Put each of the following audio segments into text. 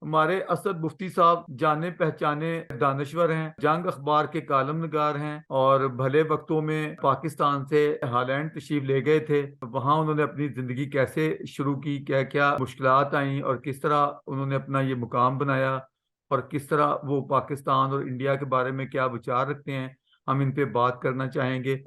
हमारे असद मुफ्ती साहब जाने पहचाने दानश्वर हैं, जंग अखबार के कालम निगार हैं और भले वक्तों में पाकिस्तान से हालैंड तशरीफ ले गए थे। वहाँ उन्होंने अपनी ज़िंदगी कैसे शुरू की, क्या क्या मुश्किलात आई और किस तरह उन्होंने अपना ये मुकाम बनाया और किस तरह वो पाकिस्तान और इंडिया के बारे में क्या विचार रखते हैं, हम इन पे बात करना चाहेंगे।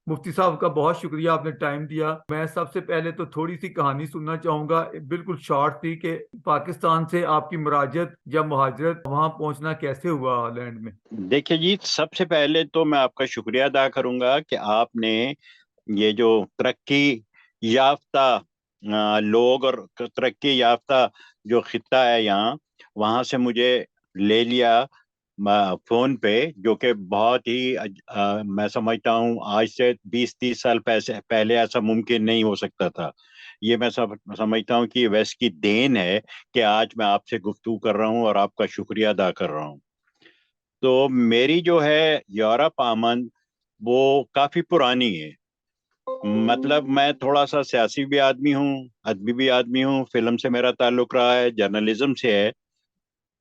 मुफ्ती साहब का बहुत शुक्रिया, आपने टाइम दिया। मैं सबसे पहले तो थोड़ी सी कहानी सुनना चाहूंगा, बिल्कुल शॉर्ट थी, कि पाकिस्तान से आपकी मुराजत या मुहाजरत वहां पहुंचना कैसे हुआ हॉलैंड में। देखिए जी, सबसे पहले तो मैं आपका शुक्रिया अदा करूंगा कि आपने ये जो तरक्की याफ्ता लोग और तरक्की याफ्ता जो खिता है यहाँ, वहाँ से मुझे ले लिया फोन पे, जो कि बहुत ही मैं समझता हूँ आज से 20-30 साल पहले ऐसा मुमकिन नहीं हो सकता था। ये मैं सब समझता हूँ कि ये वेस्ट की देन है कि आज मैं आपसे गुफ्तगू कर रहा हूँ और आपका शुक्रिया अदा कर रहा हूँ। तो मेरी जो है यूरोप आमद वो काफी पुरानी है। मतलब मैं थोड़ा सा सियासी भी आदमी हूँ, अदबी भी आदमी हूँ, फिल्म से मेरा ताल्लुक रहा है, जर्नलिज्म से है।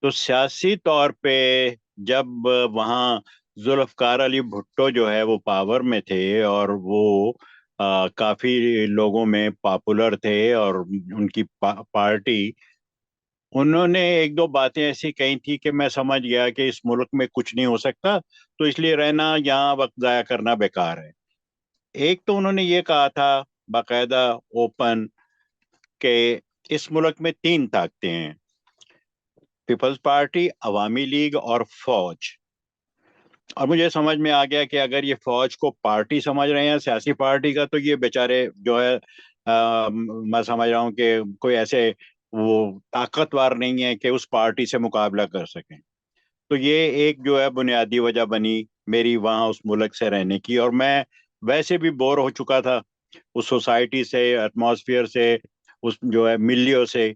तो सियासी तौर पे जब वहाँ जुल्फकार अली भुट्टो जो है वो पावर में थे और वो काफी लोगों में पॉपुलर थे और उनकी पार्टी, उन्होंने एक दो बातें ऐसी कही थी कि मैं समझ गया कि इस मुल्क में कुछ नहीं हो सकता, तो इसलिए रहना यहाँ वक्त जाया करना बेकार है। एक तो उन्होंने ये कहा था बाकायदा ओपन के इस मुल्क में तीन ताकतें हैं, पीपल्स पार्टी, अवामी लीग और फौज। और मुझे समझ में आ गया कि अगर ये फौज को पार्टी समझ रहे हैं सियासी पार्टी का, तो ये बेचारे जो है मैं समझ रहा हूँ कि कोई ऐसे वो ताकतवर नहीं है कि उस पार्टी से मुकाबला कर सकें। तो ये एक जो है बुनियादी वजह बनी मेरी वहाँ उस मुल्क से रहने की। और मैं वैसे भी बोर हो चुका था उस सोसाइटी से, एटमॉस्फेयर से, उस जो है मिलियो से।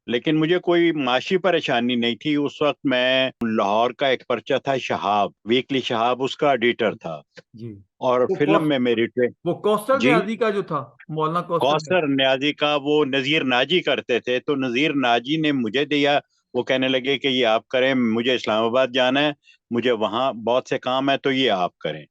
लेकिन मुझे कोई माशी परेशानी नहीं थी उस वक्त। मैं लाहौर का एक पर्चा था शहाब, वीकली शहाब, उसका एडिटर था। जी। और वो फिल्म कौस में मेरी वो कौसर जी, न्याजी का जो था, मौलाना कौसर न्याजी। कौसर न्याजी का वो नजीर नाजी करते थे, तो नजीर नाजी ने मुझे दिया। वो कहने लगे कि ये आप करें, मुझे इस्लामाबाद जाना है, मुझे वहाँ बहुत से काम है, तो ये आप करें।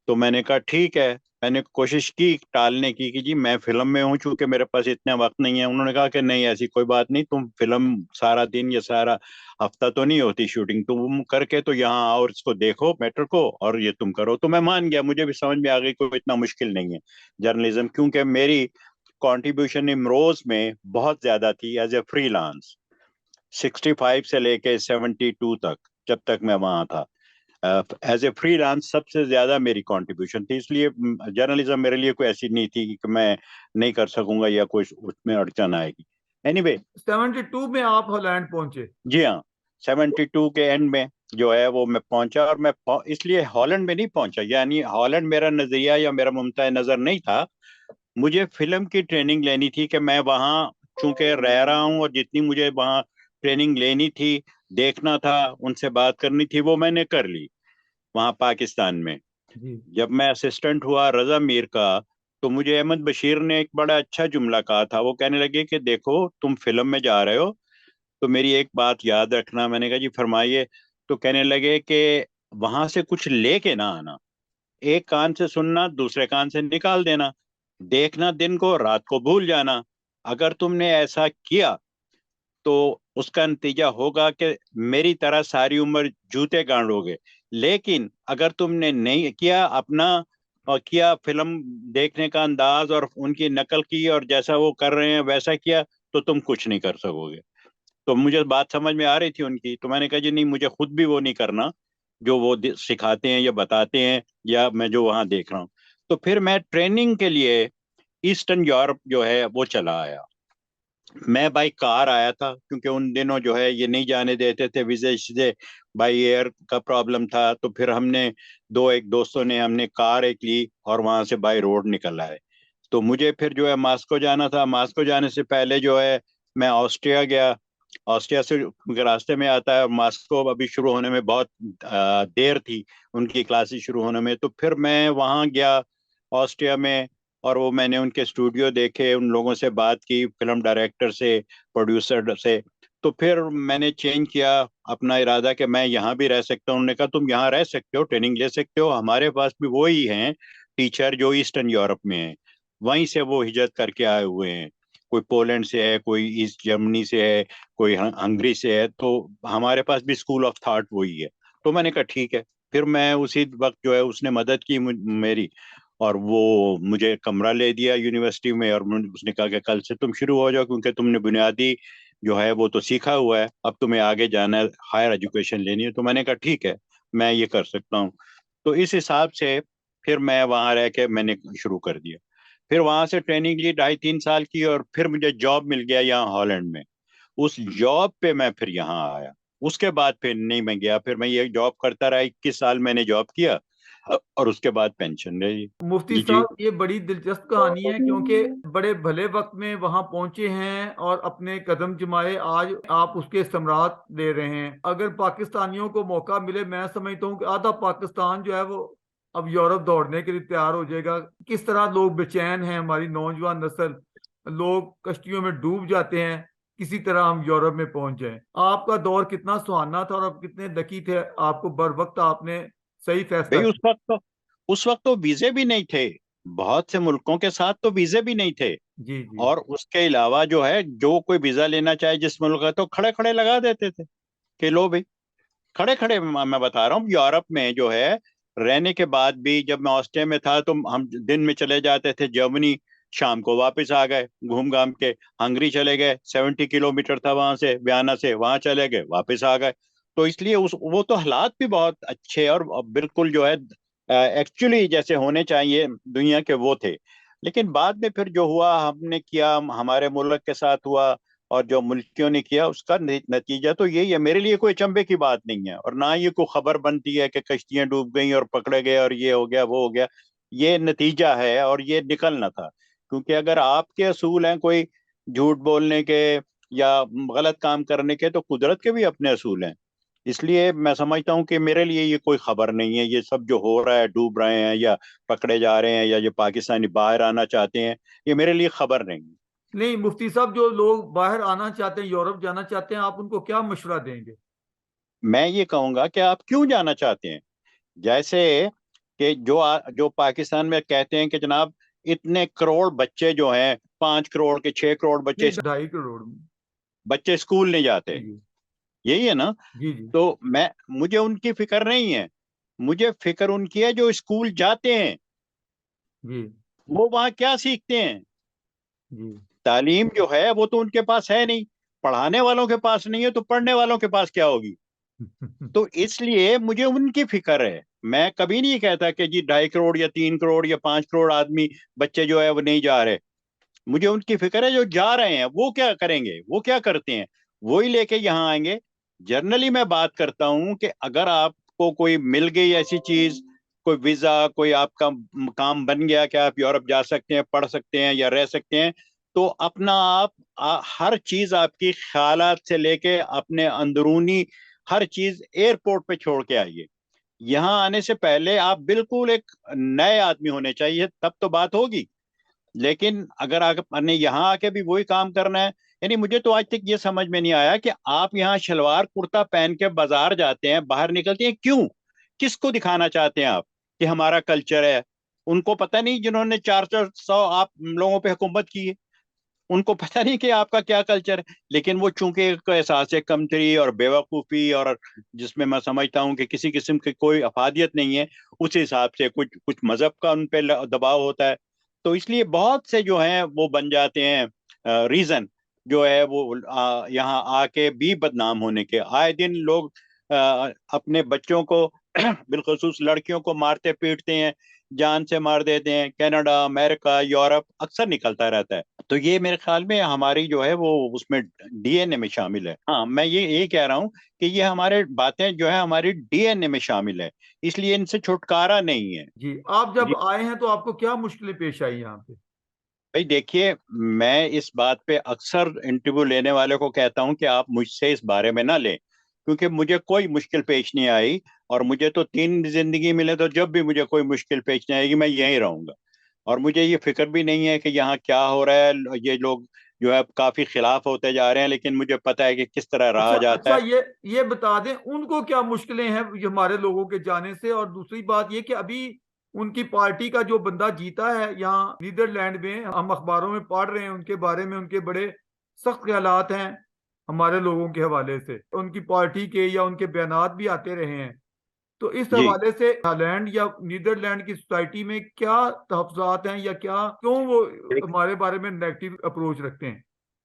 तो मैंने कहा ठीक है। मैंने कोशिश की टालने की कि जी मैं फिल्म में हूँ, चूंकि मेरे पास इतना वक्त नहीं है। उन्होंने कहा कि नहीं, ऐसी कोई बात नहीं, तुम फिल्म सारा दिन या सारा हफ्ता तो नहीं होती शूटिंग, तुम करके तो यहाँ आओ और इसको देखो मैटर को, और ये तुम करो। तो मैं मान गया, मुझे भी समझ में आ गई कोई इतना मुश्किल नहीं है जर्नलिज्म, क्योंकि मेरी कंट्रीब्यूशन इमरोज में बहुत ज्यादा थी एज ए फ्रीलांस, 65 से लेके 72 तक, जब तक मैं वहां था एज ए फ्रीलांस सबसे ज्यादा मेरी कंट्रीब्यूशन थी। इसलिए जर्नलिज्म मेरे लिए कोई ऐसी नहीं थी कि मैं नहीं कर सकूंगा या कोई उसमें अड़चन आएगी। एनीवे, 72 में आप हॉलैंड पहुंचे। जी हाँ, 72 के एंड में जो है वो मैं पहुंचा। और मैं इसलिए हॉलैंड में नहीं पहुंचा, यानी हॉलैंड मेरा नजरिया या मेरा मुमता नजर नहीं था। मुझे फिल्म की ट्रेनिंग लेनी थी कि मैं वहाँ चूंकि रह रहा हूँ, और जितनी मुझे वहाँ ट्रेनिंग लेनी थी, देखना था, उनसे बात करनी थी, वो मैंने कर ली वहाँ पाकिस्तान में। जी। जब मैं असिस्टेंट हुआ रजा मीर का, तो मुझे अहमद बशीर ने एक बड़ा अच्छा जुमला कहा था। वो कहने लगे कि देखो तुम फिल्म में जा रहे हो, तो मेरी एक बात याद रखना। मैंने कहा जी फरमाइए। तो कहने लगे कि वहां से कुछ लेके ना आना, एक कान से सुनना, दूसरे कान से निकाल देना, देखना दिन को, रात को भूल जाना। अगर तुमने ऐसा किया तो उसका नतीजा होगा कि मेरी तरह सारी उम्र जूते गांडोगे। लेकिन अगर तुमने नहीं किया, अपना और किया फिल्म देखने का अंदाज और उनकी नकल की, और जैसा वो कर रहे हैं वैसा किया, तो तुम कुछ नहीं कर सकोगे। तो मुझे बात समझ में आ रही थी उनकी। तो मैंने कहा जी नहीं, मुझे खुद भी वो नहीं करना जो वो सिखाते हैं या बताते हैं, या मैं जो वहां देख रहा हूँ। तो फिर मैं ट्रेनिंग के लिए ईस्टर्न यूरोप जो है वो चला आया। मैं बाई कार आया था, क्योंकि उन दिनों जो है ये नहीं जाने देते थे विजय से, बाई एयर का प्रॉब्लम था। तो फिर हमने दो एक दोस्तों ने हमने कार एक ली और वहां से बाई रोड निकल आए। तो मुझे फिर जो है मास्को जाना था। मास्को जाने से पहले जो है मैं ऑस्ट्रिया गया। ऑस्ट्रिया से रास्ते में आता है, और मास्को अभी शुरू होने में बहुत देर थी, उनकी क्लासेस शुरू होने में। तो फिर मैं वहाँ गया ऑस्ट्रिया में, और वो मैंने उनके स्टूडियो देखे, उन लोगों से बात की, फिल्म डायरेक्टर से, प्रोड्यूसर से। तो फिर मैंने चेंज किया अपना इरादा कि मैं यहाँ भी रह सकता हूँ। उन्होंने कहा तुम यहाँ रह सकते हो, ट्रेनिंग ले सकते हो, हमारे पास भी वही हैं टीचर जो ईस्टर्न यूरोप में हैं, वहीं से वो हिजरत करके आए हुए हैं। कोई पोलैंड से है, कोई ईस्ट जर्मनी से है, कोई हंगरी से है, तो हमारे पास भी स्कूल ऑफ थॉट वही है। तो मैंने कहा ठीक है। फिर मैं उसी वक्त जो है उसने मदद की मेरी, और वो मुझे कमरा ले दिया यूनिवर्सिटी में, और उसने कहा कि कल से तुम शुरू हो जाओ, क्योंकि तुमने बुनियादी जो है वो तो सीखा हुआ है, अब तुम्हें आगे जाना है, हायर एजुकेशन लेनी है। तो मैंने कहा ठीक है, मैं ये कर सकता हूँ। तो इस हिसाब से फिर मैं वहाँ रह के मैंने शुरू कर दिया। फिर वहां से ट्रेनिंग ली 2.5-3 साल की, और फिर मुझे जॉब मिल गया यहाँ हॉलैंड में। उस जॉब पे मैं फिर यहाँ आया। उसके बाद फिर नहीं मैं गया, फिर मैं ये जॉब करता रहा, 21 साल मैंने जॉब किया, और उसके बाद पेंशन रही। मुफ्ती जी जी। साहब, ये बड़ी दिलचस्प कहानी है, क्योंकि बड़े भले वक्त में वहां पहुंचे हैं और अपने कदम जमाए, आज आप उसके सम्राट दे रहे हैं। अगर पाकिस्तानियों को मौका मिले, मैं समझता हूँ कि आधा पाकिस्तान जो है वो अब यूरोप दौड़ने के लिए तैयार हो जाएगा। किस तरह लोग बेचैन हैं, हमारी नौजवान नस्ल, लोग कश्तियों में डूब जाते हैं, किसी तरह हम यूरोप में पहुंच जाएं। आपका दौर कितना सुहाना था और आप कितने लकी थे, आपको बर वक्त आपने सही फैसला भाई किया। उस वक्त तो वीजे भी नहीं थे, बहुत से मुल्कों के साथ तो वीजे भी नहीं थे। जी जी। और उसके अलावा जो है, जो कोई वीजा लेना चाहे जिस मुल्क का, तो खड़े खड़े लगा देते थे कि लो भाई, खड़े खड़े। मैं बता रहा हूँ, यूरोप में जो है रहने के बाद भी, जब मैं ऑस्ट्रिया में था तो हम दिन में चले जाते थे जर्मनी, शाम को वापस आ गए घूम घाम के। हंगरी चले गए, 70 किलोमीटर था वहां से, वियना से, वहां चले गए, वापस आ गए। तो इसलिए उस वो तो हालात भी बहुत अच्छे और बिल्कुल जो है एक्चुअली जैसे होने चाहिए दुनिया के, वो थे। लेकिन बाद में फिर जो हुआ हमने किया, हमारे मुल्क के साथ हुआ, और जो मुल्कियों ने किया, उसका नतीजा तो यही है। मेरे लिए कोई अचंभे की बात नहीं है, और ना ये कोई खबर बनती है कि कश्तियां डूब गई और पकड़े गए और ये हो गया वो हो गया। ये नतीजा है, और ये निकलना था। क्योंकि अगर आपके असूल हैं कोई झूठ बोलने के या गलत काम करने के, तो कुदरत के भी अपने असूल हैं। इसलिए मैं समझता हूँ कि मेरे लिए ये कोई खबर नहीं है। ये सब जो हो रहा है, डूब रहे हैं या पकड़े जा रहे हैं, या जो पाकिस्तानी बाहर आना चाहते हैं, ये मेरे लिए खबर नहीं है। नहीं मुफ्ती साहब, जो लोग बाहर आना चाहते हैं, यूरोप जाना चाहते हैं, आप उनको क्या मशवरा देंगे? मैं ये कहूंगा कि आप क्यों जाना चाहते हैं। जैसे कि जो पाकिस्तान में कहते हैं कि जनाब इतने करोड़ बच्चे जो हैं, 5 करोड़ के 6 करोड़ बच्चे, नहीं, 2.5 करोड़ में। बच्चे स्कूल नहीं जाते, जी यही है ना। जी जी तो मुझे उनकी फिक्र नहीं है। मुझे फिक्र उनकी है जो स्कूल जाते हैं। जी वो वहाँ क्या सीखते हैं? जी तालीम जो है वो तो उनके पास है नहीं। पढ़ाने वालों के पास नहीं है, तो पढ़ने वालों के पास क्या होगी? तो इसलिए मुझे उनकी फिक्र है। मैं कभी नहीं कहता कि जी 2.5 करोड़ या 3 करोड़ या 5 करोड़ आदमी बच्चे जो है वो नहीं जा रहे। मुझे उनकी फिक्र है जो जा रहे हैं, वो क्या करेंगे, वो क्या करते हैं, वो ही लेके यहाँ आएंगे। जनरली मैं बात करता हूँ कि अगर आपको कोई मिल गई ऐसी चीज, कोई वीजा, कोई आपका काम बन गया कि आप यूरोप जा सकते हैं, पढ़ सकते हैं या रह सकते हैं, तो अपना आप हर चीज आपकी ख्यालात से लेके अपने अंदरूनी हर चीज एयरपोर्ट पे छोड़ के आइए। यहाँ आने से पहले आप बिल्कुल एक नए आदमी होने चाहिए, तब तो बात होगी। लेकिन अगर आपने यहाँ आके भी वही काम करना है, यानी मुझे तो आज तक ये समझ में नहीं आया कि आप यहाँ शलवार कुर्ता पहन के बाजार जाते हैं, बाहर निकलते हैं, क्यों? किसको दिखाना चाहते हैं आप कि हमारा कल्चर है? उनको पता नहीं जिन्होंने 400 आप लोगों पे हुकूमत की है, उनको पता नहीं कि आपका क्या कल्चर है। लेकिन वो चूंकि एक एहसास कमतरी और बेवकूफ़ी, और जिसमें मैं समझता हूँ कि किसी किस्म की कोई अफादियत नहीं है, उस हिसाब से कुछ कुछ मजहब का उन पर दबाव होता है। तो इसलिए बहुत से जो हैं वो बन जाते हैं रीजन, जो है वो यहाँ आके भी बदनाम होने के। आए दिन लोग अपने बच्चों को बिलखसूस लड़कियों को मारते पीटते हैं, जान से मार देते हैं। कनाडा, अमेरिका, यूरोप अक्सर निकलता रहता है। तो ये मेरे ख्याल में हमारी जो है वो उसमें डीएनए में शामिल है। हाँ, मैं ये कह रहा हूँ कि ये हमारे बातें जो है हमारी डीएनए में शामिल है, इसलिए इनसे छुटकारा नहीं है। जी। आप जब जी आए हैं तो आपको क्या मुश्किलें पेश आई यहाँ पे? भाई, देखिए, मैं इस बात पे अक्सर इंटरव्यू लेने वाले को कहता हूं कि आप मुझसे इस बारे में ना लें, क्योंकि मुझे कोई मुश्किल पेश नहीं आई। और मुझे तो 3 जिंदगी मिले, तो जब भी मुझे कोई मुश्किल पेश नहीं आएगी मैं यहीं रहूंगा। और मुझे ये फिक्र भी नहीं है कि यहाँ क्या हो रहा है, ये लोग जो है काफी खिलाफ होते जा रहे हैं, लेकिन मुझे पता है कि किस तरह रहा अच्छा जाता अच्छा, है। ये बता दें उनको क्या मुश्किलें हैं ये हमारे लोगों के जाने से। और दूसरी बात ये कि अभी उनकी पार्टी का जो बंदा जीता है यहाँ नीदरलैंड में, हम अखबारों में पढ़ रहे हैं उनके बारे में, उनके बड़े सख्त ख्यालात हैं हमारे लोगों के हवाले से, उनकी पार्टी के या उनके बयानात भी आते रहे हैं। तो इस जी हवाले से हॉलैंड या नीदरलैंड की सोसाइटी में क्या तहफ्फुज़ात हैं, या क्या क्यों वो हमारे बारे में नेगेटिव अप्रोच रखते हैं?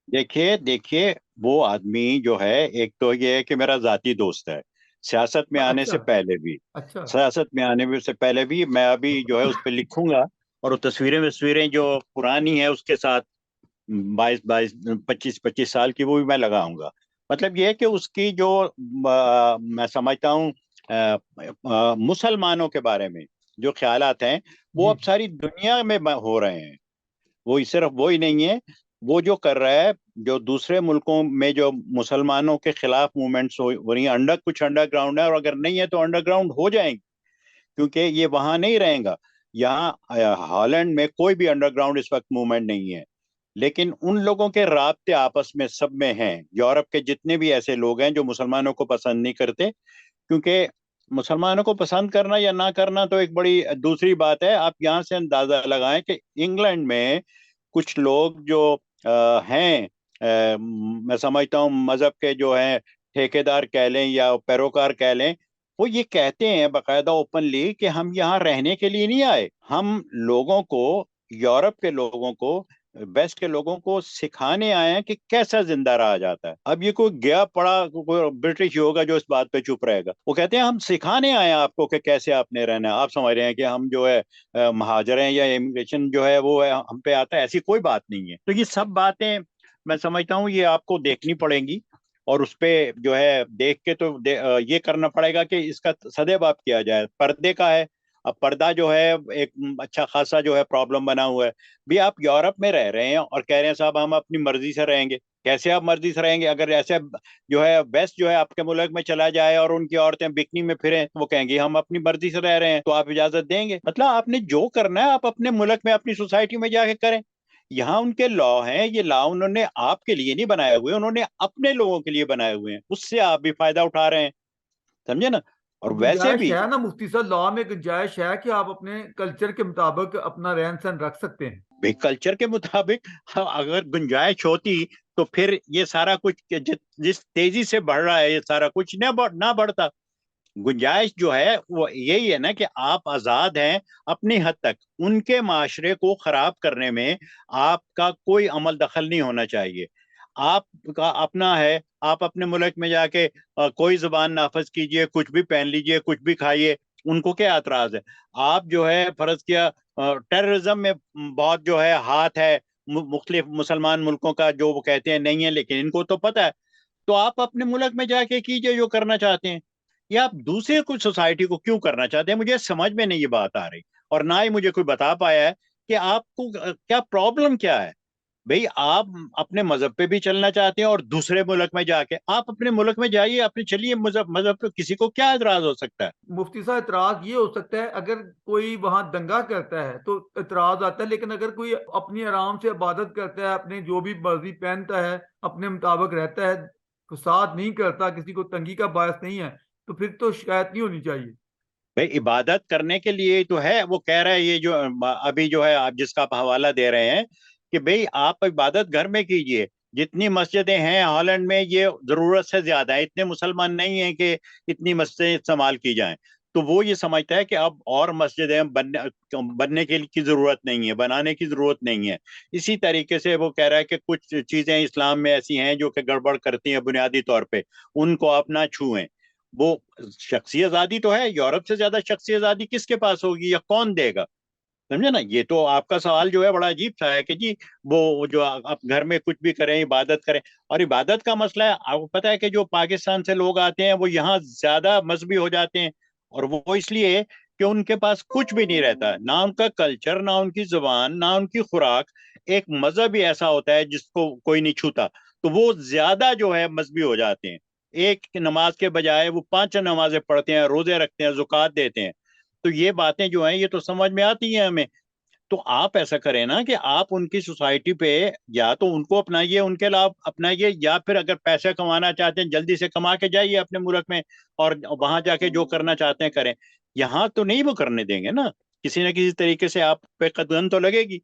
देखिए देखिए, वो आदमी जो है, एक तो ये है कि मेरा जाती दोस्त है, सियासत में आने अच्छा से पहले भी, अच्छा। सियासत में आने में से पहले भी मैं अभी जो है उस पर लिखूंगा, और वो तस्वीरें वस्वीरें जो पुरानी है उसके साथ 22 22 25 25 साल की वो भी मैं लगाऊंगा। मतलब ये है कि उसकी जो मैं समझता हूँ मुसलमानों के बारे में जो ख्यालात हैं, वो जी अब सारी दुनिया में हो रहे हैं। वो सिर्फ वो ही नहीं है, वो जो कर रहा है, जो दूसरे मुल्कों में जो मुसलमानों के खिलाफ मूवमेंट्स हो रही हैं, कुछ अंडरग्राउंड है, और अगर नहीं है तो अंडरग्राउंड हो जाएंगी, क्योंकि ये वहां नहीं रहेगा। यहाँ हॉलैंड में कोई भी अंडरग्राउंड इस वक्त मूवमेंट नहीं है, लेकिन उन लोगों के राब्ते आपस में सब में हैं। यूरोप के जितने भी ऐसे लोग हैं जो मुसलमानों को पसंद नहीं करते, क्योंकि मुसलमानों को पसंद करना या ना करना तो एक बड़ी दूसरी बात है। आप यहाँ से अंदाजा लगाएं कि इंग्लैंड में कुछ लोग जो हैं, मैं समझता हूँ मजहब के जो हैं ठेकेदार कह लें या पैरोकार कह लें, वो ये कहते हैं बाकायदा ओपनली कि हम यहाँ रहने के लिए नहीं आए, हम लोगों को, यूरोप के लोगों को, वेस्ट के लोगों को सिखाने आए हैं कि कैसा जिंदा रहा जाता है। अब ये कोई गया पड़ा कोई ब्रिटिश ही होगा जो इस बात पे चुप रहेगा। वो कहते हैं हम सिखाने आए हैं आपको कि कैसे आपने रहना है। आप समझ रहे हैं कि हम जो है महाजर हैं या इमिग्रेशन जो है वो है हम पे आता है, ऐसी कोई बात नहीं है। तो ये सब बातें मैं समझता हूँ ये आपको देखनी पड़ेंगी, और उस पे जो है देख के तो ये करना पड़ेगा कि इसका सदैव किया जाए। पर्दे का है, अब पर्दा जो है एक अच्छा खासा जो है प्रॉब्लम बना हुआ है। भी आप यूरोप में रह रहे हैं और कह रहे हैं साहब हम अपनी मर्जी से रहेंगे। कैसे आप मर्जी से रहेंगे? अगर ऐसे जो है वेस्ट जो है आपके मुल्क में चला जाए और उनकी औरतें बिकनी में फिरें, तो वो कहेंगे हम अपनी मर्जी से रह रहे हैं, तो आप इजाजत देंगे? मतलब आपने जो करना है आप अपने मुल्क में अपनी सोसाइटी में जाके करें। यहाँ उनके लॉ हैं, ये लॉ उन्होंने आपके लिए नहीं बनाए हुए, उन्होंने अपने लोगों के लिए बनाए हुए हैं, उससे आप भी फायदा उठा रहे हैं। समझे ना? और तो वैसे गुंजाइश भी है ना मुफ्ती साहब, लॉ में गुंजाइश है कि आप अपने कल्चर के मुताबिक अपना रहन सहन रख सकते हैं। भाई कल्चर के मुताबिक, हाँ, अगर गुंजाइश होती तो फिर ये सारा कुछ जिस तेजी से बढ़ रहा है ये सारा कुछ ना बढ़ता। गुंजाइश जो है वो यही है ना कि आप आजाद हैं अपनी हद तक, उनके माशरे को खराब करने में आपका कोई अमल दखल नहीं होना चाहिए। आपका अपना है, आप अपने मुल्क में जाके कोई जुबान नाफज कीजिए, कुछ भी पहन लीजिए, कुछ भी खाइए, उनको क्या एतराज है? आप जो है फर्ज किया टेररिज्म में बहुत जो है हाथ है मुख्तलिफ मुसलमान मुल्कों का, जो वो कहते हैं नहीं है, लेकिन इनको तो पता है। तो आप अपने मुल्क में जाके कीजिए जो करना चाहते हैं, या आप दूसरे कुछ सोसाइटी को क्यों करना चाहते हैं? मुझे समझ में नहीं ये बात आ रही, और ना ही मुझे कोई बता पाया है कि आपको क्या प्रॉब्लम क्या है। भाई आप अपने मजहब पे भी चलना चाहते हैं और दूसरे मुल्क में जाके आप अपने मुल्क में जाइए, अपने चलिए मजहब मजहब पे, किसी को क्या एतराज हो सकता है? मुफ्ती साहब इतराज ये हो सकता है अगर कोई वहां दंगा करता है तो इतराज आता है, लेकिन अगर कोई अपनी आराम से इबादत करता है, अपने जो भी मर्जी पहनता है, अपने मुताबिक रहता है, फसाद नहीं करता, किसी को तंगी का बायस नहीं है, तो फिर तो शिकायत नहीं होनी चाहिए। भाई इबादत करने के लिए तो है, वो कह रहा है ये जो अभी जो है आप जिसका आप हवाला दे रहे हैं कि भाई आप इबादत घर में कीजिए। जितनी मस्जिदें हैं हॉलैंड में ये जरूरत से ज्यादा है, इतने मुसलमान नहीं हैं कि इतनी मस्जिदें इस्तेमाल की जाएं। तो वो ये समझता है कि अब और मस्जिदें बनने की जरूरत नहीं है, बनाने की जरूरत नहीं है। इसी तरीके से वो कह रहा है कि कुछ चीजें इस्लाम में ऐसी हैं जो कि गड़बड़ करती हैं बुनियादी तौर पे, उनको आप ना छुएं। वो शख्सी आजादी तो है, यूरोप से ज्यादा शख्सी आजादी किसके पास होगी या कौन देगा? समझे ना? ये तो आपका सवाल जो है बड़ा अजीब सा है कि जी वो जो आप घर में कुछ भी करें, इबादत करें। और इबादत का मसला है, आपको पता है कि जो पाकिस्तान से लोग आते हैं वो यहाँ ज्यादा मजहबी हो जाते हैं, और वो इसलिए कि उनके पास कुछ भी नहीं रहता, ना उनका कल्चर, ना उनकी जुबान, ना उनकी खुराक। एक मजहब ही ऐसा होता है जिसको कोई नहीं छूता, तो वो ज्यादा जो है मजहबी हो जाते हैं। एक नमाज के बजाय वो पांच नमाजें पढ़ते हैं, रोजे रखते हैं, जुकात देते हैं। तो ये बातें जो हैं ये तो समझ में आती हैं हमें। तो आप ऐसा करें ना कि आप उनकी सोसाइटी पे या तो उनको अपनाइए, उनके अलावा अपनाइए, या फिर अगर पैसा कमाना चाहते हैं जल्दी से कमा के जाइए अपने मुल्क में और वहां जाके जो करना चाहते हैं करें। यहाँ तो नहीं वो करने देंगे ना, किसी न किसी तरीके से आप पे कदम तो लगेगी।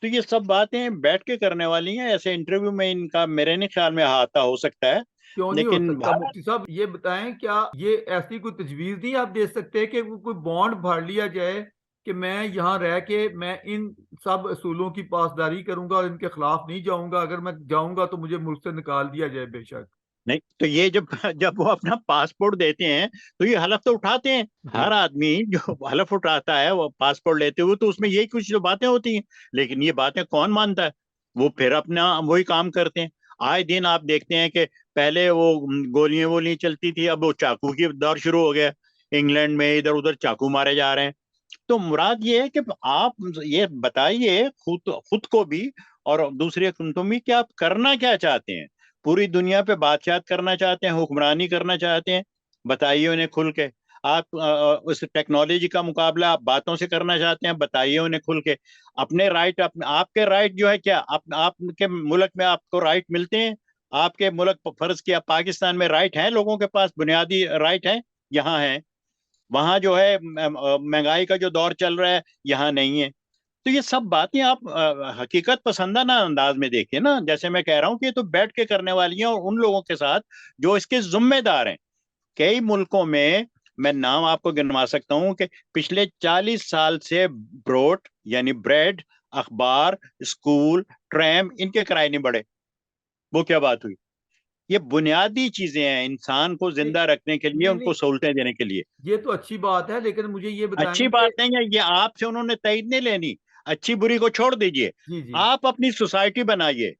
तो ये सब बातें बैठ के करने वाली हैं, ऐसे इंटरव्यू में इनका मेरे नहीं ख्याल में हाथा हो सकता है। क्यों नहीं हो लेकिन सकता मुफ्ती साहब, ये बताएं, क्या ये ऐसी कोई तजवीज नहीं आप दे सकते कि कोई बॉन्ड भर लिया जाए कि मैं यहाँ रह के मैं इन सब असूलों की पासदारी करूंगा और इनके खिलाफ नहीं जाऊंगा, अगर मैं जाऊंगा तो मुझे मुल्क से निकाल दिया जाए बेशक। नहीं, तो ये जब जब वो अपना पासपोर्ट देते हैं तो ये हलफ तो उठाते हैं। जी हर आदमी जो हलफ उठाता है वो पासपोर्ट लेते हुए, तो उसमें यही कुछ जो बातें होती हैं। लेकिन ये बातें कौन मानता है? वो फिर अपना वही काम करते हैं। आए दिन आप देखते हैं कि पहले वो गोलियां वोलियां चलती थी, अब वो चाकू की दौर शुरू हो गया। इंग्लैंड में इधर उधर चाकू मारे जा रहे हैं। तो मुराद ये है कि आप ये बताइए खुद खुद को भी और दूसरे तुम भी कि आप करना क्या चाहते हैं। पूरी दुनिया पे बादशाह करना चाहते हैं, हुक्मरानी करना चाहते हैं? बताइए उन्हें खुल के। आप उस टेक्नोलॉजी का मुकाबला आप बातों से करना चाहते हैं? बताइए उन्हें खुल के। अपने राइट, अपने आपके राइट जो है क्या आपके मुल्क में आपको राइट मिलते हैं? आपके मुल्क फर्ज किया पाकिस्तान में राइट है, लोगों के पास बुनियादी राइट है? यहाँ है। वहां जो है महंगाई का जो दौर चल रहा है, यहाँ नहीं है। तो ये सब बातें आप हकीकत पसंदा ना अंदाज में देखिए ना। जैसे मैं कह रहा हूँ कि ये तो बैठ के करने वाली हैं, और उन लोगों के साथ जो इसके जिम्मेदार हैं। कई मुल्कों में मैं नाम आपको गिनवा सकता हूँ कि पिछले 40 साल से ब्रोड यानी ब्रेड, अखबार, स्कूल, ट्रैम, इनके किराए नहीं बढ़े। वो क्या बात हुई? ये बुनियादी चीजें हैं इंसान को नहीं जिंदा रखने के लिए, नहीं उनको नहीं, सहूलतें देने के लिए। ये तो अच्छी बात है, लेकिन मुझे ये बताएं अच्छी कि बात नहीं है ये, आपसे उन्होंने तईद नहीं लेनी। अच्छी बुरी को छोड़ दीजिए। जी जी आप अपनी सोसाइटी बनाइए।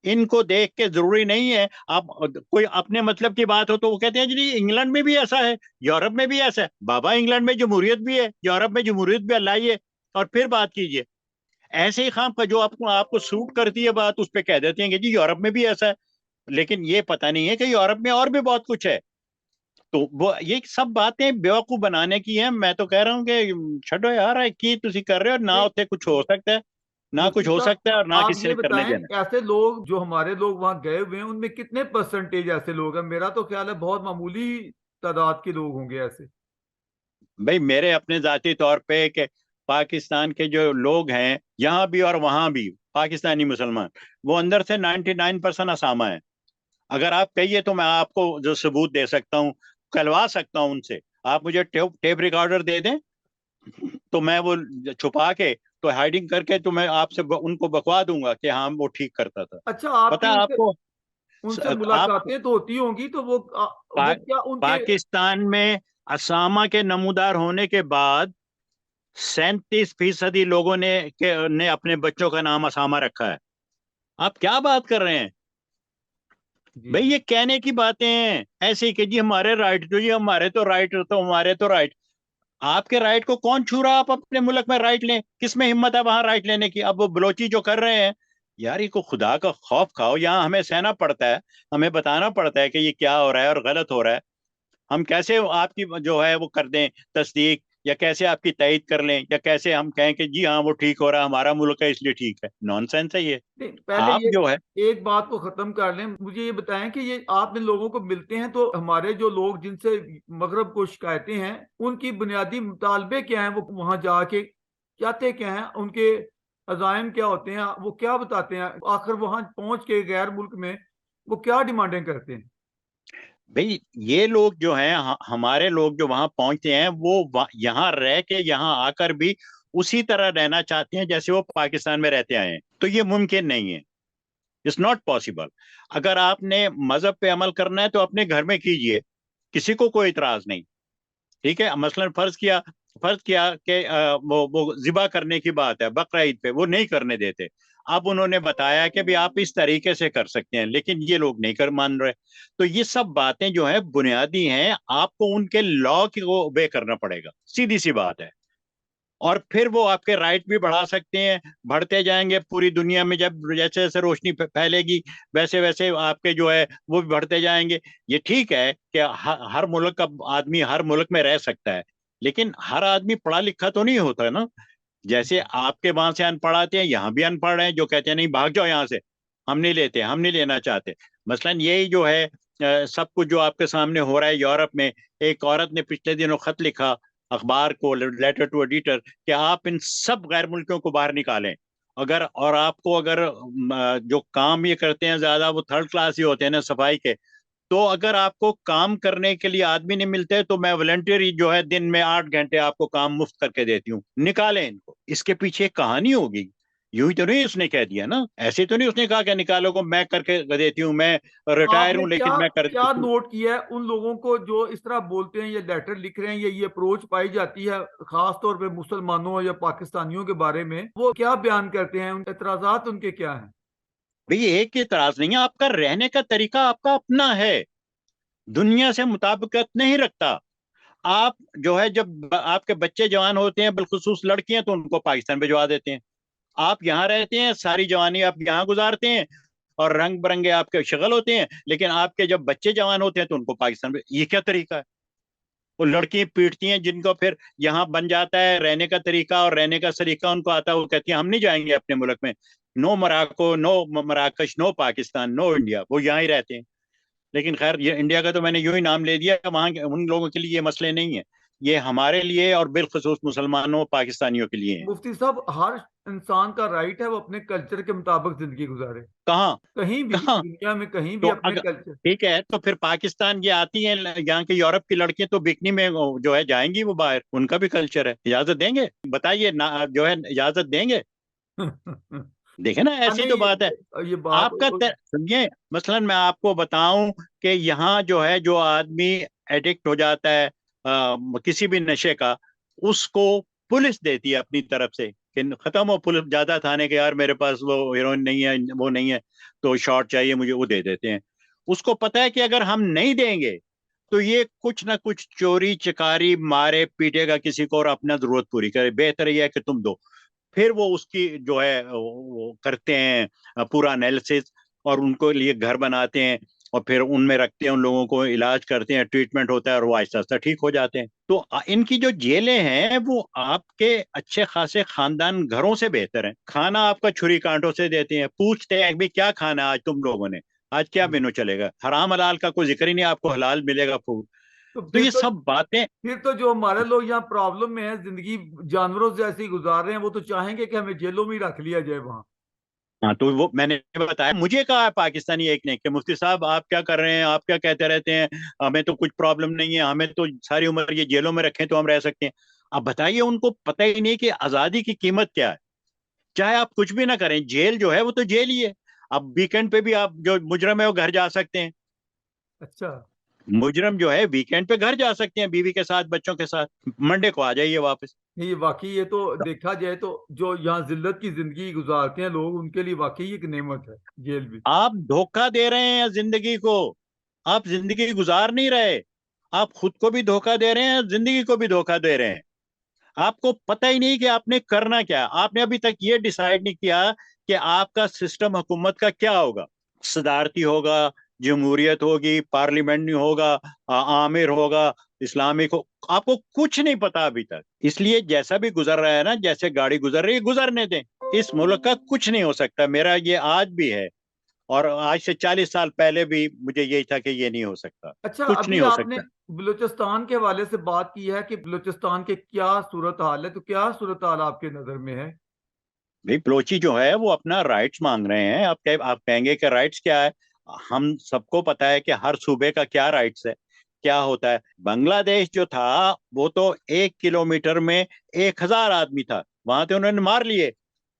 इनको देख के जरूरी नहीं है आप कोई अपने मतलब की बात हो तो वो कहते हैं जी इंग्लैंड में भी ऐसा है, यूरोप में भी ऐसा है। बाबा, इंग्लैंड में जमहूरियत भी है, यूरोप में जमहूरियत भी लाइए और फिर बात कीजिए। ऐसे ही खाम का जो आपको आपको सूट करती है बात, उस पर कह देते हैं कि जी यूरोप में भी ऐसा है। लेकिन ये पता नहीं है कि यूरोप में और भी बहुत कुछ है। तो वो ये सब बातें बेवकूफ बनाने की हैं। मैं तो कह रहा हूँ कि छो यार की तुसी कर रहे हो ना, नहीं। उत्थे कुछ हो सकता है ना, कुछ मुफ्ती हो साहब, सकता है और ना आप किसी ये ने करने बताएं, देना। ऐसे लोग जो हमारे लोग वहां गए हुए हैं उनमें कितने परसेंटेज ऐसे लोग हैं? मेरा तो ख्याल है बहुत मामूली तादाद के लोग होंगे ऐसे। भाई मेरे अपने जाती तौर पे कि पाकिस्तान के जो लोग हैं यहाँ भी और वहां भी, पाकिस्तानी मुसलमान, वो अंदर से 99% असामा है। अगर आप कहिए तो मैं आपको जो सबूत दे सकता हूँ, कहलवा सकता हूँ उनसे। आप मुझे टेप रिकॉर्डर दे दें तो मैं वो छुपा के, तो हाइडिंग करके, तो मैं आपसे उनको बकवा दूंगा कि हाँ वो ठीक करता था। अच्छा, पता आपकी है उनसे आपको? उनसे आप मुलाकातें तो होती होंगी, तो पा, वो क्या उनके। पाकिस्तान में असामा के नमूदार होने के बाद 37% लोगों ने अपने बच्चों का नाम असामा रखा है। आप क्या बात कर रहे हैं? जी भाई जी ये कहने की बातें हैं ऐसे ही कि जी हमारे राइट, तो जी हमारे तो राइट, तो हमारे तो राइट। आपके राइट को कौन छू रहा है? आप अपने मुल्क में राइट लें, किसमें हिम्मत है वहां राइट लेने की? अब वो बलोची जो कर रहे हैं, यार ये को खुदा का खौफ खाओ। यहाँ हमें सहना पड़ता है, हमें बताना पड़ता है कि ये क्या हो रहा है और गलत हो रहा है। हम कैसे आपकी जो है वो कर दें तस्दीक, या कैसे आपकी तईद कर लें, या कैसे हम कहें कि जी हाँ वो ठीक हो रहा है, हमारा मुल्क है इसलिए ठीक है? नॉनसेंस है ये। नहीं, पहले आप ये जो है एक बात को खत्म कर लें। मुझे ये बताएं कि ये आप इन लोगों को मिलते हैं तो हमारे जो लोग जिनसे मगरब को शिकायतें हैं उनकी बुनियादी मुतालबे क्या हैं? वो वहां जाके चाहते क्या हैं? उनके अजायम क्या होते हैं? वो क्या बताते हैं आखिर वहां पहुंच के गैर मुल्क में? वो क्या डिमांडें करते हैं? भाई ये लोग जो हैं, हमारे लोग जो वहां पहुंचते हैं वो यहाँ रह के यहाँ आकर भी उसी तरह रहना चाहते हैं जैसे वो पाकिस्तान में रहते आए हैं। तो ये मुमकिन नहीं है, इट्स नॉट पॉसिबल। अगर आपने मजहब पे अमल करना है तो अपने घर में कीजिए, किसी को कोई इतराज नहीं। ठीक है, मसलन फर्ज किया कि वो जिबा करने की बात है बकरा ईद पे, वो नहीं करने देते। अब उन्होंने बताया कि भी आप इस तरीके से कर सकते हैं, लेकिन ये लोग नहीं कर मान रहे। तो ये सब बातें जो है बुनियादी हैं, आपको उनके लॉ को ओबे करना पड़ेगा, सीधी सी बात है। और फिर वो आपके राइट भी बढ़ा सकते हैं, बढ़ते जाएंगे पूरी दुनिया में। जब जैसे जैसे रोशनी फैलेगी वैसे वैसे आपके जो है वो भी बढ़ते जाएंगे। ये ठीक है कि हर मुल्क का आदमी हर मुल्क में रह सकता है, लेकिन हर आदमी पढ़ा लिखा तो नहीं होता ना। जैसे आपके वहां से अनपढ़ आते हैं, यहाँ भी अनपढ़ हैं जो कहते हैं नहीं भाग जाओ यहाँ से, हम नहीं लेते, हम नहीं लेना चाहते। मसलन यही जो है सब कुछ जो आपके सामने हो रहा है यूरोप में। एक औरत ने पिछले दिनों खत लिखा अखबार को, लेटर टू एडिटर, कि आप इन सब गैर मुल्कियों को बाहर निकालें। अगर और आपको अगर जो काम ये करते हैं ज्यादा वो थर्ड क्लास ही होते हैं ना, सफाई के, तो अगर आपको काम करने के लिए आदमी नहीं मिलते तो मैं वॉलंटियरी जो है दिन में 8 घंटे आपको काम मुफ्त करके देती हूँ, निकालें इनको। इसके पीछे एक कहानी होगी। यूं ही तो नहीं उसने कह दिया ना, ऐसे तो नहीं उसने कहा कि निकालो को मैं करके देती हूँ, मैं रिटायर आपने हूँ क्या लेकिन मैं कर क्या देती हूँ। नोट किया है उन लोगों को जो इस तरह बोलते हैं, ये लेटर लिख रहे हैं, ये अप्रोच पाई जाती है खास तौर पे मुसलमानों या पाकिस्तानियों के बारे में, वो क्या बयान करते हैं, उन एतराजात उनके क्या हैं? भाई एक इतराज नहीं है, आपका रहने का तरीका आपका अपना है, दुनिया से मुताबिकत नहीं रखता। आप जो है जब आपके बच्चे जवान होते हैं, बिलखुसूस लड़कियां, तो उनको पाकिस्तान भिजवा देते हैं। आप यहाँ रहते हैं, सारी जवानी आप यहाँ गुजारते हैं और रंग बिरंगे आपके शगल होते हैं, लेकिन आपके जब बच्चे जवान होते हैं तो उनको पाकिस्तान में, ये क्या तरीका है? वो लड़की पीटती हैं जिनको फिर यहाँ बन जाता है रहने का तरीका, और रहने का सलीका उनको आता है, वो कहती है हम नहीं जाएंगे अपने मुल्क में, no Morocco, no Marrakesh, no Pakistan, no India, वो यहाँ ही रहते हैं। लेकिन खैर ये इंडिया का तो मैंने यूं ही नाम ले दिया, वहां उन लोगों के लिए ये मसले नहीं है, ये हमारे लिए और बिलखसूस मुसलमानों पाकिस्तानियों के लिए है। मुफ्ती साहब, हर इंसान का राइट है वो अपने कल्चर के मुताबिक जिंदगी गुजारे, कहाँ? कहीं भी कहाँ? दुनिया में कहीं भी तो अपने अगर कल्चर। ठीक है तो फिर पाकिस्तान ये आती हैं, यहाँ के यूरोप की लड़कियां तो बिकनी में जो है जाएंगी वो बाहर, उनका भी कल्चर है, इजाजत देंगे? बताइए ना, जो है इजाजत देंगे? देखे ना, ऐसी तो नहीं, बात है। ये बात आपका सुनिए, मसलन मैं आपको बताऊं कि यहाँ जो है जो आदमी एडिक्ट हो जाता है किसी भी नशे का, उसको पुलिस देती है अपनी तरफ से कि खत्म हो, पुलिस ज्यादा थाने के, यार मेरे पास वो हीरोइन नहीं है, वो नहीं है, तो शॉट चाहिए मुझे, वो दे देते हैं। उसको पता है कि अगर हम नहीं देंगे तो ये कुछ ना कुछ चोरी चकारी मारे पीटेगा किसी को और अपना जरूरत पूरी करे, बेहतर यह है कि तुम दो। फिर वो उसकी जो है वो करते हैं पूरा एनालिसिस, और उनको लिए घर बनाते हैं, और फिर उनमें रखते हैं, उन लोगों को इलाज करते हैं, ट्रीटमेंट होता है, और वो आहिस्ता आहिस्ता ठीक हो जाते हैं। तो इनकी जो जेलें हैं वो आपके अच्छे खासे खानदान घरों से बेहतर हैं। खाना आपका छुरी कांटों से देते हैं, पूछते हैं भी क्या खाना है आज तुम लोगों ने, आज क्या मेनू चलेगा, हराम हलाल का कोई जिक्र ही नहीं, आपको हलाल मिलेगा फूड। तो तो ये सब बातें। फिर तो जो हमारे लोग यहाँ प्रॉब्लम में है, जिंदगी जानवरों जैसी गुजार रहे हैं, वो तो चाहेंगे कि हमें जेलों में ही रख लिया जाए वहां। हाँ तो वो मैंने बताया, मुझे कहा है पाकिस्तानी एक ने कि मुफ्ती साहब आप क्या कर रहे हैं, आप क्या कहते रहते हैं, हमें तो कुछ प्रॉब्लम नहीं है, हमें तो सारी उम्र ये जेलों में रखें तो हम रह सकते हैं। अब बताइए, उनको पता ही नहीं कि आजादी की कीमत क्या है। चाहे आप कुछ भी ना करें, जेल जो है वो तो जेल ही है। अब वीकेंड पे भी आप जो मुजरम है वो घर जा सकते हैं। अच्छा। मुजरम जो है वीकेंड पे घर जा सकते हैं बीवी के साथ, बच्चों के साथ, मंडे को आ जाइए वापस। नहीं, वाकई ये तो देखा जाए तो जो यहाँ जिल्लत की जिंदगी गुजारते हैं लोग, उनके लिए वाकई एक नेमत है जेल भी। आप धोखा दे रहे हैं जिंदगी को, आप जिंदगी गुजार नहीं रहे, आप खुद को भी धोखा दे रहे हैं, जिंदगी को भी धोखा दे रहे हैं। आपको पता ही नहीं कि आपने करना क्या है। आपने अभी तक ये डिसाइड नहीं किया कि आपका सिस्टम हुकूमत का क्या होगा, सदारती होगा, जमहूरियत होगी, पार्लियामेंट होगा, आमिर होगा, इस्लामिक हो, आपको कुछ नहीं पता अभी तक। इसलिए जैसा भी गुजर रहा है ना, जैसे गाड़ी गुजर रही है गुजरने दें, इस मुल्क का कुछ नहीं हो सकता, मेरा ये आज भी है, और आज से 40 साल पहले भी मुझे यही था कि ये नहीं हो सकता, अच्छा, कुछ नहीं अभी हो आपने सकता। बलूचिस्तान के हवाले से बात की है कि बलूचिस्तान के क्या सूरत हाल है, तो क्या सूरत हाल आपके नजर में है? भाई बलोची जो है वो अपना राइट्स मांग रहे हैं। आप कहेंगे कि राइट्स क्या है? हम सबको पता है कि हर सूबे का क्या राइट्स है, क्या होता है। बांग्लादेश जो था वो तो 1 किलोमीटर में 1,000 आदमी था, वहां तो उन्होंने मार लिए।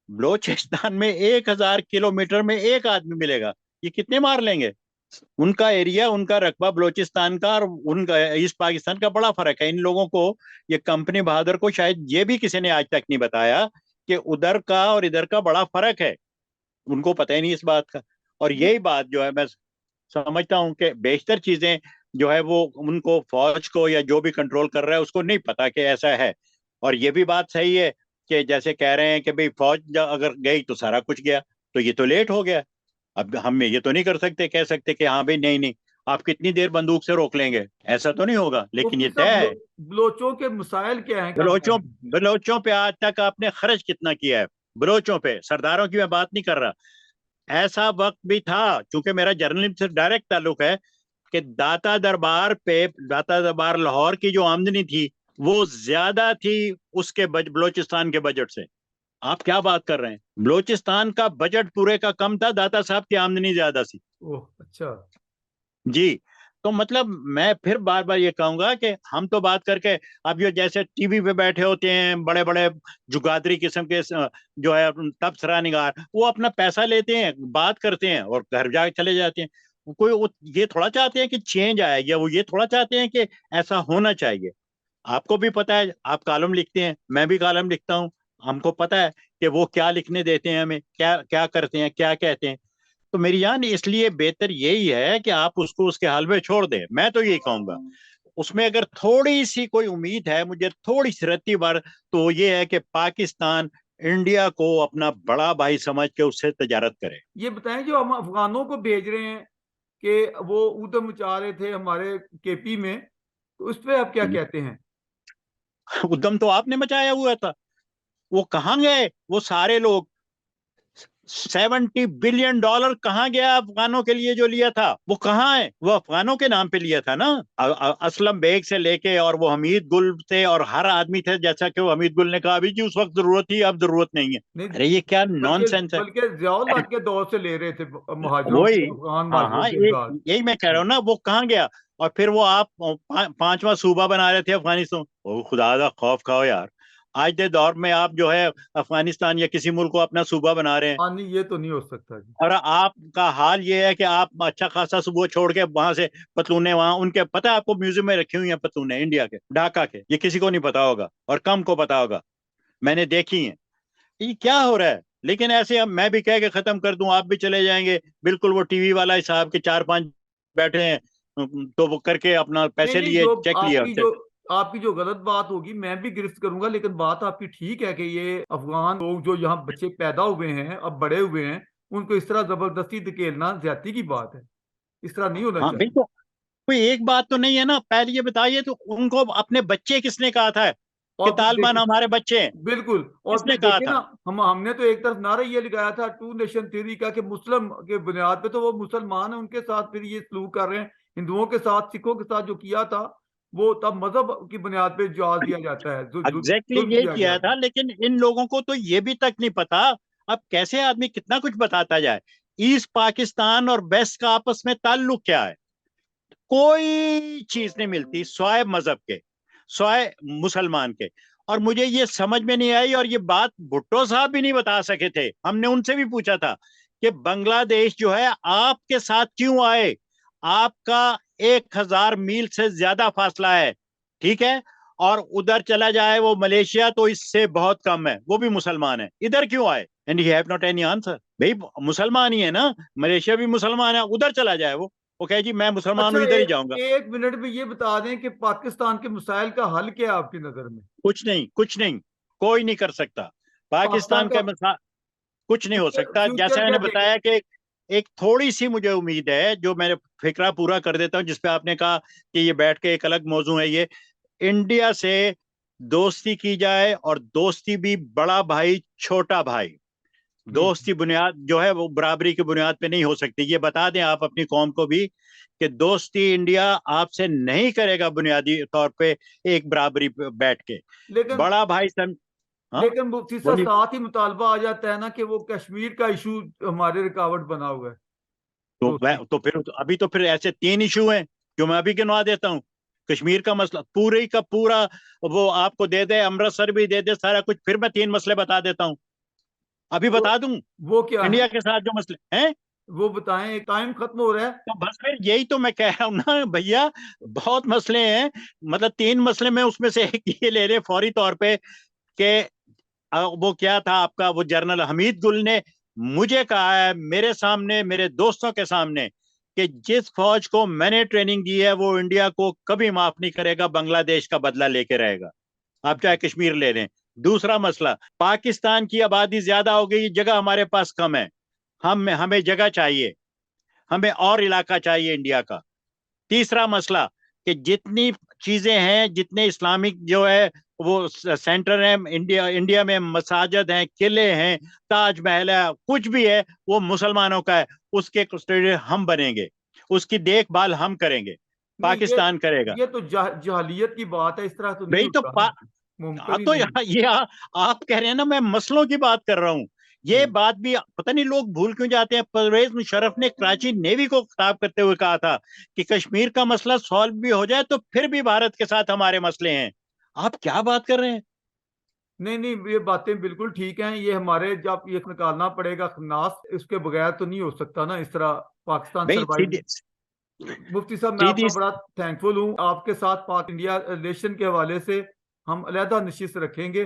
बलोचिस्तान में 1,000 किलोमीटर में एक आदमी मिलेगा, ये कितने मार लेंगे? उनका एरिया, उनका रकबा बलोचिस्तान का और उनका ईस्ट पाकिस्तान का बड़ा फर्क है। इन लोगों को, ये कंपनी बहादुर को शायद ये भी किसी ने आज तक नहीं बताया कि उधर का और इधर का बड़ा फर्क है, उनको पता ही नहीं इस बात का। और ये यही बात जो है मैं समझता हूँ कि बेशतर चीजें जो है वो उनको, फौज को या जो भी कंट्रोल कर रहा है उसको नहीं पता कि ऐसा है। और ये भी बात सही है कि जैसे कह रहे हैं कि भाई फौज अगर गई तो सारा कुछ गया, तो ये तो लेट हो गया। अब हम ये तो नहीं कर सकते, कह सकते कि हाँ भाई नहीं नहीं, आप कितनी देर बंदूक से रोक लेंगे? ऐसा तो नहीं होगा, लेकिन मुफ्ती ये साहब, तय है। बलोचों के मसाइल क्या हैं बलोचों कश्मीर में? बलोचों पे आज तक आपने खर्च कितना किया है? बलोचों पे, सरदारों की मैं बात नहीं कर रहा। ऐसा वक्त भी था, क्योंकि मेरा जर्नलिज्म से डायरेक्ट ताल्लुक है, कि दाता दरबार लाहौर की जो आमदनी थी वो ज्यादा थी उसके बलोचिस्तान के बजट से। आप क्या बात कर रहे हैं? बलोचिस्तान का बजट पूरे का कम था, दाता साहब की आमदनी ज्यादा थी। ओह, अच्छा। जी। तो मतलब मैं फिर बार बार ये कहूंगा कि हम तो बात करके, अब ये जैसे टीवी पे बैठे होते हैं बड़े बड़े जुगादरी किस्म के जो है तबसरा निगार, वो अपना पैसा लेते हैं, बात करते हैं और घर जा चले जाते हैं। ये थोड़ा चाहते हैं कि चेंज आए, या वो ये थोड़ा चाहते हैं कि ऐसा होना चाहिए। आपको भी पता है, आप कॉलम लिखते हैं, मैं भी कॉलम लिखता हूँ। हमको पता है कि वो क्या लिखने देते हैं हमें, क्या क्या करते हैं, क्या कहते हैं। तो मेरी जान, इसलिए बेहतर यही है कि आप उसको उसके हाल में छोड़ दें। मैं तो यही कहूंगा। उसमें अगर थोड़ी सी कोई उम्मीद है मुझे, थोड़ी सी रत्ती भर, तो ये है कि पाकिस्तान इंडिया को अपना बड़ा भाई समझ के उससे तजारत करे। ये बताएं, जो हम अफगानों को भेज रहे हैं कि वो ऊधम मचा रहे थे हमारे केपी में, तो उस पे आप क्या कहते हैं? उद्यम तो आपने मचाया हुआ था। वो कहाँ गए वो सारे लोग? $70 बिलियन कहाँ गया अफगानों के लिए जो लिया था? वो कहाँ है? वो अफगानों के नाम पे लिया था ना। असलम बेग से लेके और वो हमीद गुल थे और हर आदमी थे, जैसा कि वो हमीद गुल ने कहा अभी जी उस वक्त जरूरत थी, अब जरूरत नहीं है। नहीं, अरे ये क्या बल्कि नॉनसेंस है? बल्कि जियाउल हक के दौर से ले रहे थे महाजरों वही। अफगान हाँ महाजरों हाँ, की इमदाद। यही मैं कह रहा हूँ ना, वो कहाँ गया? और फिर वो आप पांचवा सूबा बना रहे थे अफगानिस्तान। ओ खुदा का खौफ खाओ यार। आज के दौर में आप जो है अफगानिस्तान या किसी मुल्क को अपना सूबा बना रहे हैं, हाँ, नहीं, ये तो नहीं हो सकता जी। और आपका हाल ये है कि आप अच्छा खासा सुबह छोड़ के वहां से पतलूने, वहां उनके पता है आपको, म्यूजियम में रखी हुई हैं पतलूने इंडिया के, ढाका के। ये किसी को नहीं पता होगा और कम को पता होगा, मैंने देखी है। ये क्या हो रहा है? लेकिन ऐसे अब मैं भी कह के खत्म कर दूं, आप भी चले जाएंगे बिल्कुल वो टीवी वाला हिसाब के चार पांच बैठे हैं, तो वो करके अपना नहीं पैसे नहीं, लिए, जो चेक लिया। आपकी जो गलत बात होगी मैं भी गिरफ्त करूंगा, लेकिन बात आपकी ठीक है कि ये अफगान लोग जो यहाँ बच्चे पैदा हुए हैं, अब बड़े हुए हैं, उनको इस तरह जबरदस्ती धकेलना ज्यादती की बात है। इस तरह नहीं होना हाँ भाई, चाहिए। तो कोई एक बात तो नहीं है ना? पहले ये बताइए, तो उनको अपने बच्चे किसने कहा था कि और फिर तालिबान देखिए, हमारे बच्चे हैं? बिल्कुल, और किसने फिर कहा देखिए ना, था? हमने तो एक तरफ नारा ये लगाया था टू नेशन थ्योरी का, कि मुस्लिम के बुनियाद पे तो वो मुसलमान है, उनके साथ फिर ये सलूक कर रहे हैं। हिंदुओं के साथ, सिखों के साथ जो किया था, वो तब मजहब की बुनियाद पे जवाब दिया जाता है, जो एग्जैक्टली जुल्म ये किया किया गया था, था। लेकिन इन लोगों को तो ये भी तक नहीं पता। अब कैसे आदमी कितना कुछ बताता जाए? ईस्ट पाकिस्तान और वेस्ट का आपस में ताल्लुक क्या है? कोई चीज नहीं मिलती स्वाय मजहब के, स्वाय मुसलमान के। और मुझे ये समझ में नहीं आई, और ये बात भुट्टो साहब भी नहीं बता सके थे। हमने उनसे भी पूछा था कि बांग्लादेश जो है आपके साथ क्यों आए? आपका 1,000 मील से ज्यादा फासला है, ठीक है? और उधर चला जाए वो मलेशिया, तो इससे बहुत कम है, वो भी मुसलमान है, इधर क्यों आए? And he have not any answer. भाई मुसलमान ही है ना, मलेशिया भी मुसलमान है, उधर चला जाए वो कहे जी मैं मुसलमान अच्छा, हूं, इधर ही जाऊंगा। एक मिनट में ये बता दें कि पाकिस्तान के मसाइल का हल क्या है आपकी नजर में? कुछ नहीं, कुछ नहीं, कोई नहीं कर सकता पाकिस्तान पाकिस्तान का के मसा कुछ नहीं हो सकता। जैसे फ्यूचर क्या मैंने देखें? बताया कि एक थोड़ी सी मुझे उम्मीद है, जो मैंने फिक्रा पूरा कर देता हूँ, जिसपे आपने कहा कि ये बैठ के एक अलग मौजू है ये। इंडिया से दोस्ती की जाए, और दोस्ती भी बड़ा भाई छोटा भाई, हम्म। दोस्त की बुनियाद जो है वो बराबरी की बुनियाद पे नहीं हो सकती। ये बता दें आप अपनी कौम को भी कि दोस्ती इंडिया आपसे नहीं करेगा बुनियादी तौर पे एक बराबरी पे बैठ के। लेकिन बड़ा भाई सम हाँ, लेकिन मुफ्ती साहब, बोलिए। साथ ही मुतालबा आ जाता है ना कि वो कश्मीर का इशू हमारे रुकावट बना हुआ है दोस्ती। तो फिर अभी तो फिर ऐसे 3 इशू हैं जो मैं अभी गिनवा देता हूँ। कश्मीर का मसला पूरे का पूरा वो आपको दे दे, अमृतसर भी दे दे, सारा कुछ, फिर मैं 3 मसले बता देता हूँ, अभी वो बता दूं। वो क्या है? इंडिया के साथ जो मसले हैं, वो बताएं, टाइम खत्म हो रहा है। तो बस फिर यही तो मैं कह रहा हूँ ना भैया, बहुत मसले हैं। मतलब 3 मसले में उसमें से एक ये ले रहे फौरी तौर पे कि वो क्या था आपका, वो जनरल हमीद गुल ने मुझे कहा है मेरे सामने, मेरे दोस्तों के सामने, कि जिस फौज को मैंने ट्रेनिंग दी है वो इंडिया को कभी माफ नहीं करेगा, बांग्लादेश का बदला लेके रहेगा। आप चाहे कश्मीर ले लें। दूसरा मसला, पाकिस्तान की आबादी ज्यादा हो गई, जगह हमारे पास कम है। हमें जगह चाहिए, हमें और इलाका चाहिए इंडिया का। तीसरा मसला कि जितनी चीजें हैं, जितने इस्लामिक जो है वो सेंटर है इंडिया में, मसाजिद हैं, किले हैं, ताजमहल है, कुछ भी है वो मुसलमानों का है। उसके कस्टोडियन हम बनेंगे, उसकी देखभाल हम करेंगे, नहीं, पाकिस्तान करेगा। ये तो जहालियत की बात है, इस तरह तो नहीं भाई तो होता ना, मुमकिन ही तो नहीं। आप कह रहे हैं ना, मैं मसलों की बात कर रहा हूं। ये जी बात भी पता नहीं लोग भूल क्यों जाते हैं। परवेज मुशर्रफ ने कराची नेवी को खिताब करते हुए कहा था कि कश्मीर का मसला सॉल्व भी हो जाए तो फिर भी भारत के साथ हमारे मसले हैं। आप क्या बात कर रहे हैं? नहीं नहीं, ये बातें बिल्कुल ठीक हैं, ये हमारे जब ये निकालना पड़ेगा खन्नास, इसके बगैर तो नहीं हो सकता ना इस तरह पाकिस्तान भाई सरवाइव। सीधी मुफ्ती साहब, मैं सीधी आपका बड़ा थैंकफुल हूँ, आपके साथ पाक इंडिया रिलेशन के हवाले से हम अलहदा नशिस्त रखेंगे।